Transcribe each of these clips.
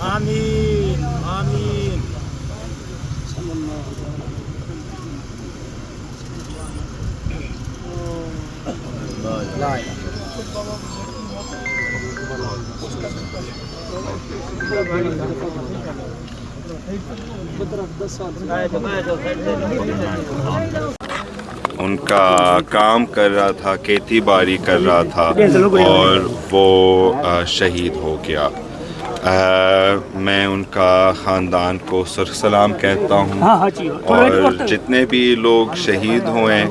آمین آمین ان کا کام کر رہا تھا، کھیتی باڑی کر رہا تھا اور وہ شہید ہو گیا۔ میں ان کا خاندان کو سرخ سلام کہتا ہوں، اور جتنے بھی لوگ شہید ہوئے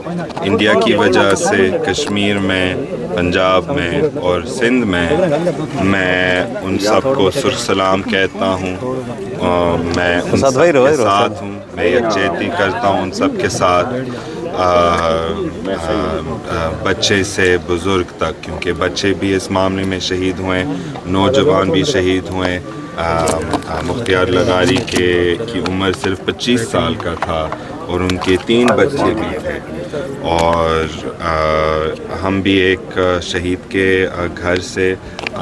انڈیا کی وجہ سے کشمیر میں، پنجاب میں اور سندھ میں ان سب کو سرخ سلام کہتا ہوں۔ میں ان سب کے ساتھ ہوں، میں یکجہتی کرتا ہوں ان سب کے ساتھ، بچے سے بزرگ تک، کیونکہ بچے بھی اس معاملے میں شہید ہوئے، نوجوان بھی شہید ہوئے۔ مختار لغاری کی عمر صرف 25 سال کا تھا اور ان کے 3 بچے بھی تھے، اور ہم بھی ایک شہید کے گھر سے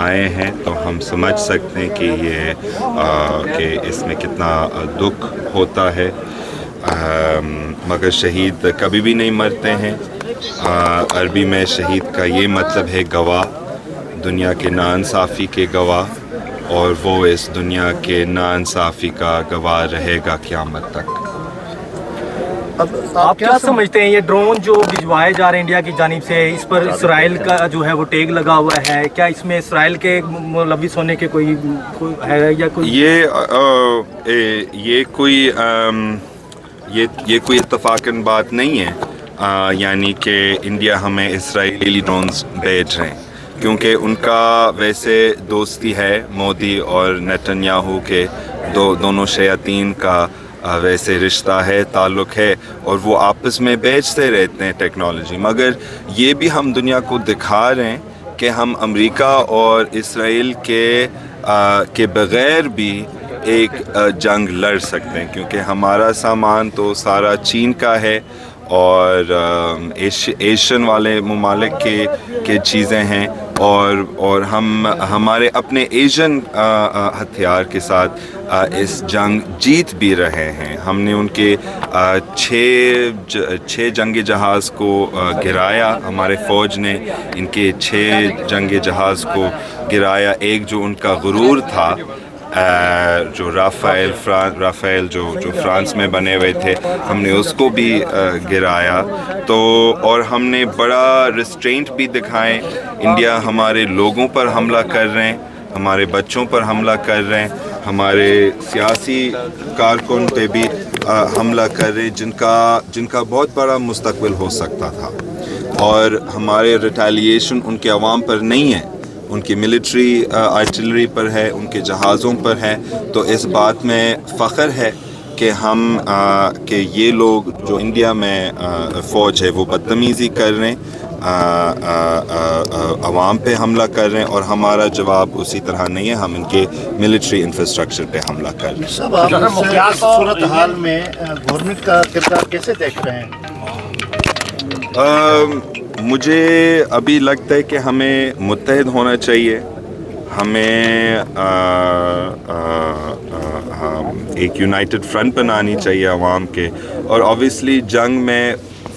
آئے ہیں، تو ہم سمجھ سکتے ہیں کہ اس میں کتنا دکھ ہوتا ہے، مگر شہید کبھی بھی نہیں مرتے ہیں۔ عربی میں شہید کا یہ مطلب ہے گواہ، دنیا کے ناانصافی کے گواہ، اور وہ اس دنیا کے ناانصافی کا گواہ رہے گا قیامت تک۔ آپ کیا سمجھتے ہیں یہ ڈرون جو بھجوائے جا رہے ہیں انڈیا کی جانب سے، اس پر اسرائیل کا جو ہے وہ ٹیگ لگا ہوا ہے، کیا اس میں اسرائیل کے ملوث ہونے کے کوئی ہے یا کوئی؟ یہ کوئی اتفاقاً بات نہیں ہے، یعنی کہ انڈیا ہمیں اسرائیلی ڈرونز بھیج رہے ہیں، کیونکہ ان کا ویسے دوستی ہے مودی اور نیتن یاہو کے، دونوں شیاطین کا ویسے رشتہ ہے، تعلق ہے، اور وہ آپس میں بیچتے رہتے ہیں ٹیکنالوجی، مگر یہ بھی ہم دنیا کو دکھا رہے ہیں کہ ہم امریکہ اور اسرائیل کے بغیر بھی ایک جنگ لڑ سکتے ہیں، کیونکہ ہمارا سامان تو سارا چین کا ہے، اور ایشین والے ممالک کے چیزیں ہیں، اور ہم ہمارے ایشین ایشین ہتھیار کے ساتھ اس جنگ جیت بھی رہے ہیں۔ ہم نے ان کے 6 جنگی جہاز کو گرایا، ہمارے فوج نے ان کے 6 جنگی جہاز کو گرایا۔ ایک جو ان کا غرور تھا، جو رافیل جو فرانس میں بنے ہوئے تھے، ہم نے اس کو بھی گرایا، تو اور ہم نے بڑا ریسٹرینٹ بھی دکھائے۔ انڈیا ہمارے لوگوں پر حملہ کر رہے ہیں، ہمارے بچوں پر حملہ کر رہے ہیں، ہمارے سیاسی کارکن پہ بھی حملہ کر رہے ہیں، جن کا بہت بڑا مستقبل ہو سکتا تھا، اور ہمارے ریٹیلیشن ان کے عوام پر نہیں ہے، ان کی ملٹری آرٹلری پر ہے، ان کے جہازوں پر ہے۔ تو اس بات میں فخر ہے کہ یہ لوگ جو انڈیا میں فوج ہے وہ بدتمیزی کر رہے ہیں، عوام پہ حملہ کر رہے ہیں، اور ہمارا جواب اسی طرح نہیں ہے، ہم ان کے ملٹری انفراسٹرکچر پہ حملہ کر رہے ہیں۔ سب آپ صورتحال میں گورنمنٹ کا کردار کیسے دیکھ رہے ہیں؟ مجھے ابھی لگتا ہے کہ ہمیں متحد ہونا چاہیے، ہمیں ایک یونائٹڈ فرنٹ بنانی چاہیے عوام کے، اور اوبیسلی جنگ میں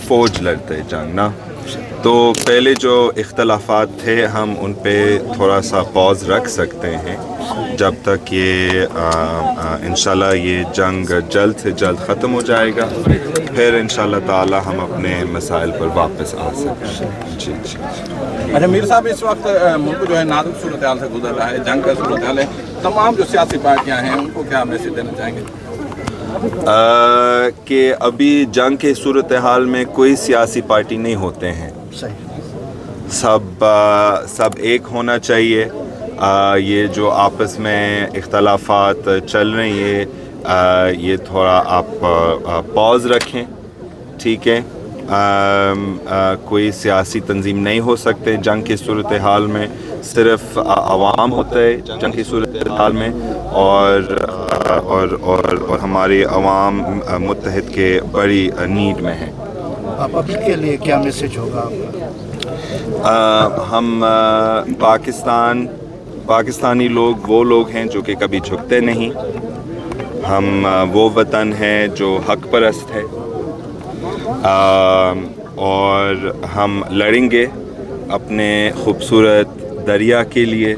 فوج لڑتے ہیں جنگ نا، تو پہلے جو اختلافات تھے ہم ان پہ تھوڑا سا پاز رکھ سکتے ہیں جب تک یہ انشاءاللہ یہ جنگ جلد سے جلد ختم ہو جائے گا، پھر انشاءاللہ تعالی ہم اپنے مسائل پر واپس آ سکتے ہیں۔ جی جی۔ اچھا میر صاحب، اس وقت ملک جو ہے نازک صورتحال سے گزر رہا ہے، جنگ کا صورتحال ہے، تمام جو سیاسی پارٹیاں ہیں ان کو کیا میسج دینا چاہیں گے؟ کہ ابھی جنگ کے صورتحال میں کوئی سیاسی پارٹی نہیں ہوتے ہیں، سب ایک ہونا چاہیے۔ یہ جو آپس میں اختلافات چل رہے ہیں، یہ تھوڑا آپ پاز رکھیں، ٹھیک ہے، کوئی سیاسی تنظیم نہیں ہو سکتے جنگ کی صورتحال میں، صرف عوام ہوتا ہے جنگ کی صورتحال میں، اور ہمارے عوام متحد کے بڑی نیڈ میں ہیں۔ پبلک کے لیے کیا میسج ہوگا آپ کا؟ ہم پاکستانی لوگ وہ لوگ ہیں جو کہ کبھی جھکتے نہیں، ہم وہ وطن ہیں جو حق پرست ہے، اور ہم لڑیں گے اپنے خوبصورت دریا کے لیے،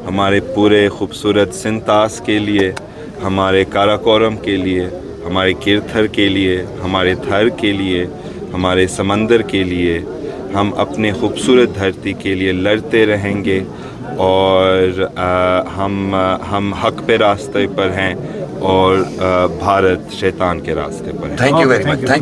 ہمارے پورے خوبصورت سنتاس کے لیے، ہمارے کاراکورم کے لیے، ہمارے کیرتھر کے لیے، ہمارے تھر کے لیے، ہمارے سمندر کے لیے۔ ہم اپنے خوبصورت دھرتی کے لیے لڑتے رہیں گے، اور ہم حق پہ راستے پر ہیں، اور بھارت شیطان کے راستے پر ہے۔ Thank you very much. Thank you very much.